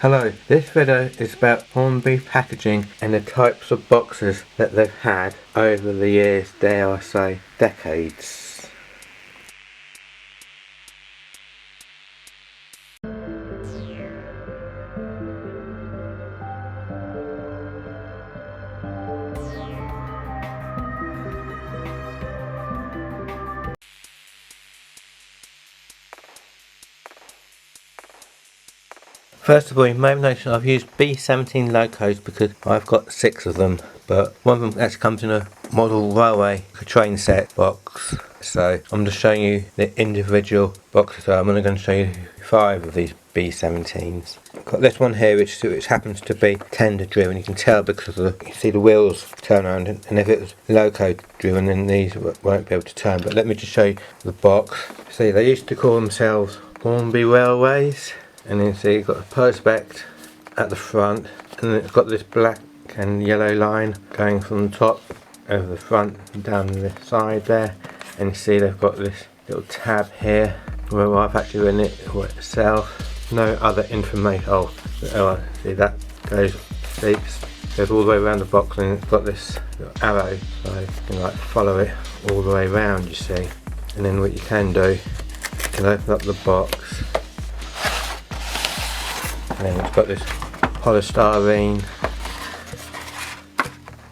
Hello, this video is about Hornby packaging and the types of boxes that they've had over the years, dare I say, decades. First of all, you may have noticed I've used B17 Locos because I've got 6 of them, but one of them actually comes in a Model Railway train set box. So I'm just showing you the individual boxes. So I'm only going to show you 5 of these B17s. I've got this one here which happens to be tender driven. You can tell because of you see the wheels turn around, and if it was loco driven then these won't be able to turn. But let me just show you the box. See, they used to call themselves Hornby Railways. And then see you've got a perspex at the front, and then it's got this black and yellow line going from the top over the front and down the side there. And you see they've got this little tab here where I've actually written it itself. No other information. Oh, see that goes all the way around the box, and it's got this little arrow, so you can like follow it all the way around, you see. And then what you can do, you can open up the box. And it's got this polystyrene.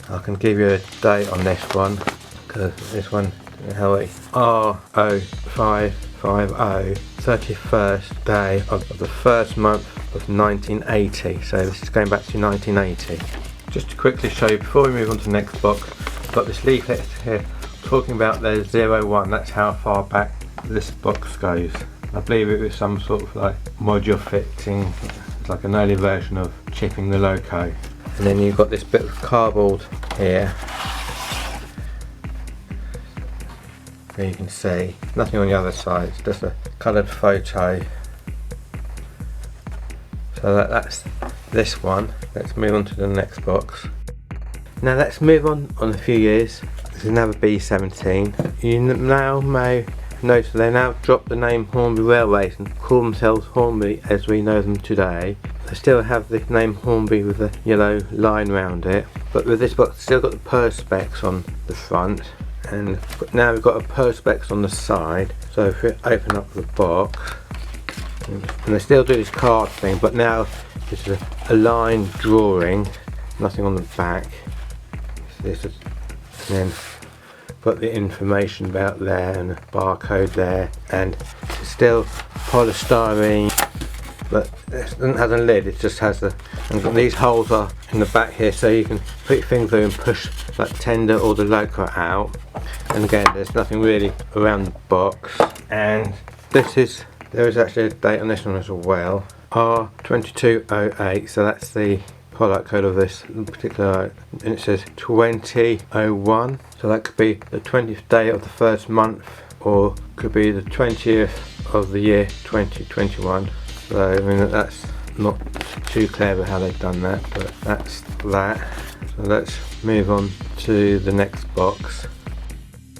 I can give you a date on this one because this one R0550, 31st day of the first month of 1980. So this is going back to 1980. Just to quickly show you before we move on to the next box, I've got this leaflet here talking about the 01. That's how far back this box goes. I believe it was some sort of like module fitting. Like an early version of chipping the loco. And then you've got this bit of cardboard here where you can see nothing on the other side, it's just a coloured photo. So that's this one. Let's move on to the next box. Now let's move on a few years. This is another B17. You now may notice they now drop the name Hornby Railways and call themselves Hornby as we know them today. They still have the name Hornby with a yellow line around it, but with this box still got the perspex on the front, and now we've got a perspex on the side. So if we open up the box, and they still do this card thing, but now it's a line drawing, nothing on the back. And then got the information about there and a barcode there, and it's still polystyrene, but it doesn't have a lid, it just has and these holes are in the back here, so you can put your finger through and push like tender or the loco out. And again, there's nothing really around the box. And there is actually a date on this one as well, R2208, so that's the product code of this particular, and it says 2001, so that could be the 20th day of the first month, or could be the 20th of the year 2021. So I mean, that's not too clever how they've done that, but that's that. So let's move on to the next box.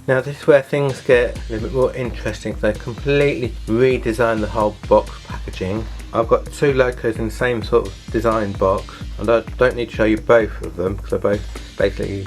Now this is where things get a little bit more interesting. They completely redesigned the whole box packaging. I've got 2 locos in the same sort of design box, and I don't need to show you both of them because they're both basically,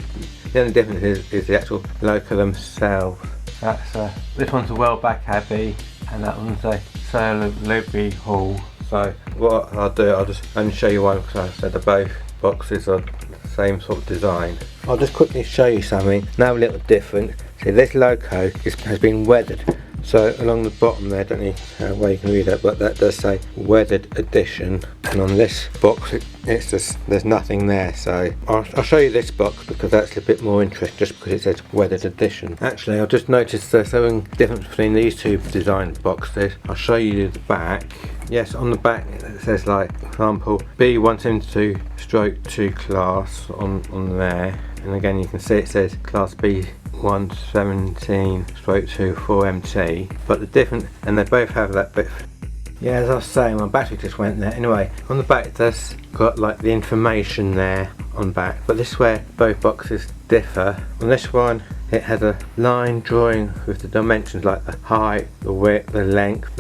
the only difference is the actual loco themselves. That's this one's a Wellback Abbey and that one's a Sir Luby Hall. So what I'll do, I'll just only show you one because I said the both boxes are the same sort of design. I'll just quickly show you something now a little different. See, this loco has been weathered. So along the bottom there, I don't know how well you can read that, but that does say weathered edition. And on this box, it's just, there's nothing there. So I'll show you this box because that's a bit more interesting, just because it says weathered edition. Actually, I've just noticed there's something different between these 2 design boxes. I'll show you the back. Yes, on the back it says, like, for example, B172/2 class on there. And again, you can see it says class B117/2 4MT, but the different, and they both have that bit. Yeah, as I was saying, my battery just went there. Anyway, on the back that's got like the information there on back, but this is where both boxes differ. On this one, it has a line drawing with the dimensions, like the height, the width, the length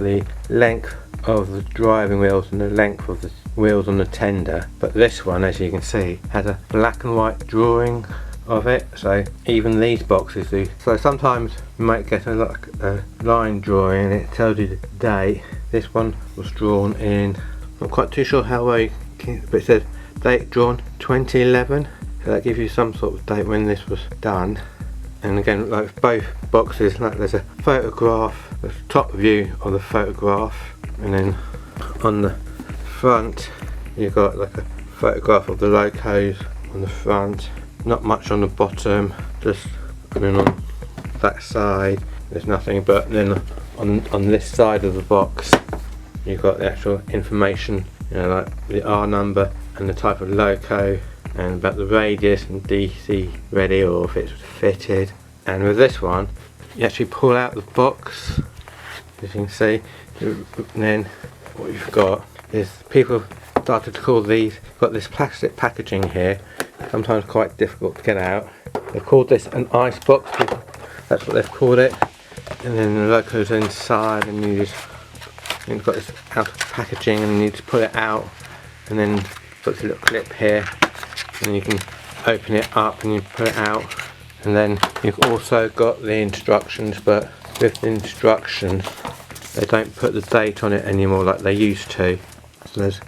of the driving wheels and the length of the wheels on the tender, but this one, as you can see, has a black and white drawing of it, so even these boxes do. So sometimes you might get a line drawing and it tells you the date. This one was drawn in, not quite too sure how well you can, but it says date drawn 2011, so that gives you some sort of date when this was done. And again, like both boxes, like there's a photograph, the top view of the photograph, and then on the front you've got like a photograph of the locos on the front. Not much on the bottom, just, and then on that side there's nothing, but then on this side of the box you've got the actual information, you know, like the R number and the type of loco and about the radius and DC ready or if it's fitted. And with this one you actually pull out the box, as you can see, and then what you've got is people started to call these, got this plastic packaging here, sometimes quite difficult to get out. They've called this an ice box, that's what they've called it, and then the loco's inside and you've got this outer packaging and you just pull it out, and then put a little clip here and you can open it up and you pull it out. And then you've also got the instructions, but with the instructions they don't put the date on it anymore like they used to. So there's,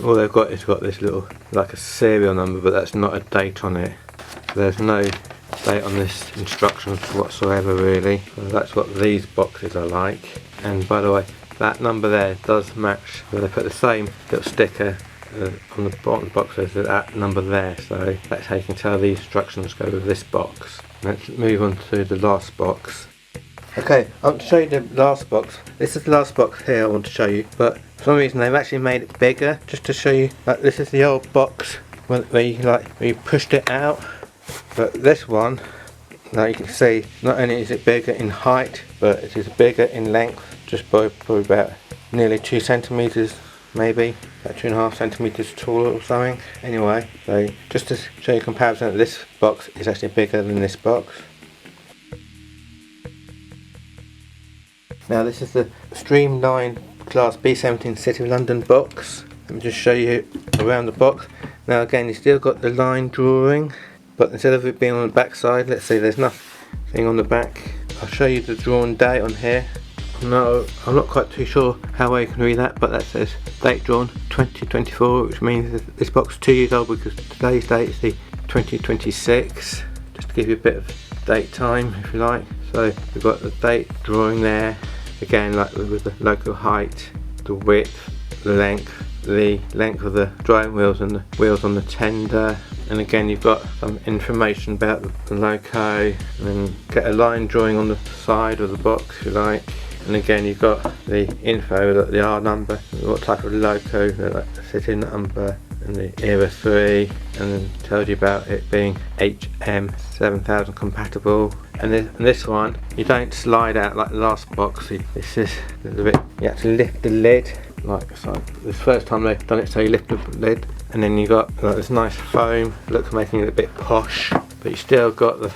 all they've got is got this little, like a serial number, but that's not a date on it. So there's no date on this instructions whatsoever really. So that's what these boxes are like. And by the way, that number there does match, they put the same little sticker on the bottom box as that number there, so that's how you can tell the instructions go with this box. Let's move on to the last box. Okay, I want to show you the last box. This is the last box here I want to show you, but for some reason they've actually made it bigger just to show you. Like this is the old box where you pushed it out, but this one, now you can see not only is it bigger in height, but it is bigger in length, just by probably about nearly 2 centimeters, maybe about 2.5 centimeters tall or something. Anyway, so just to show you a comparison, this box is actually bigger than this box. Now this is the Streamline Class B17 City of London box. Let me just show you around the box. Now again, you still got the line drawing, but instead of it being on the back side, let's see, there's nothing on the back. I'll show you the drawn date on here. No, I'm not quite too sure how well you can read that, but that says date drawn 2024, which means this box is 2 years old because today's date is the 2026, just to give you a bit of date time if you like. So we've got the date drawing there, again like with the local height, the width, the length of the driving wheels and the wheels on the tender, and again you've got some information about the loco, and then get a line drawing on the side of the box if you like. And again you've got the info, the R number, what type of loco, the city number and the era 3, and then tells you about it being HM 7000 compatible. And this one, you don't slide out like the last box. This is a bit, you have to lift the lid, like so. This first time they've done it, so you lift the lid, and then you got like this nice foam, looks making it a bit posh, but you still got the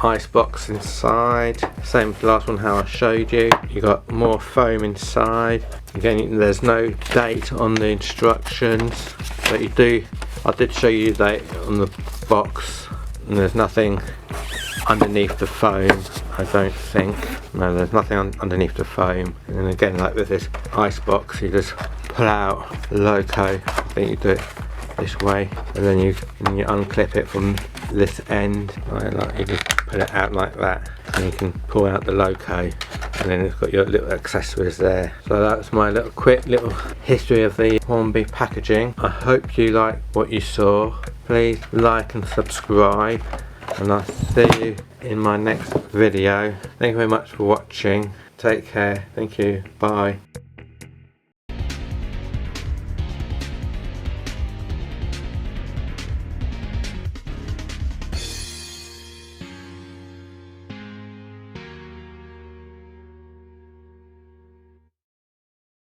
ice box inside, same as the last one how I showed you. You got more foam inside. Again, there's no date on the instructions, but I did show you the date on the box, and there's nothing underneath the foam, I don't think. No, there's nothing underneath the foam. And then again, like with this ice box, you just pull out the loco. I think you do it this way, and then you unclip it from this end, like you just put it out like that, and you can pull out the loco, and then it's got your little accessories there. So that's my quick little history of the Hornby packaging. I hope you like what you saw. Please like and subscribe, and I'll see you in my next video. Thank you very much for watching. Take care. Thank you. Bye.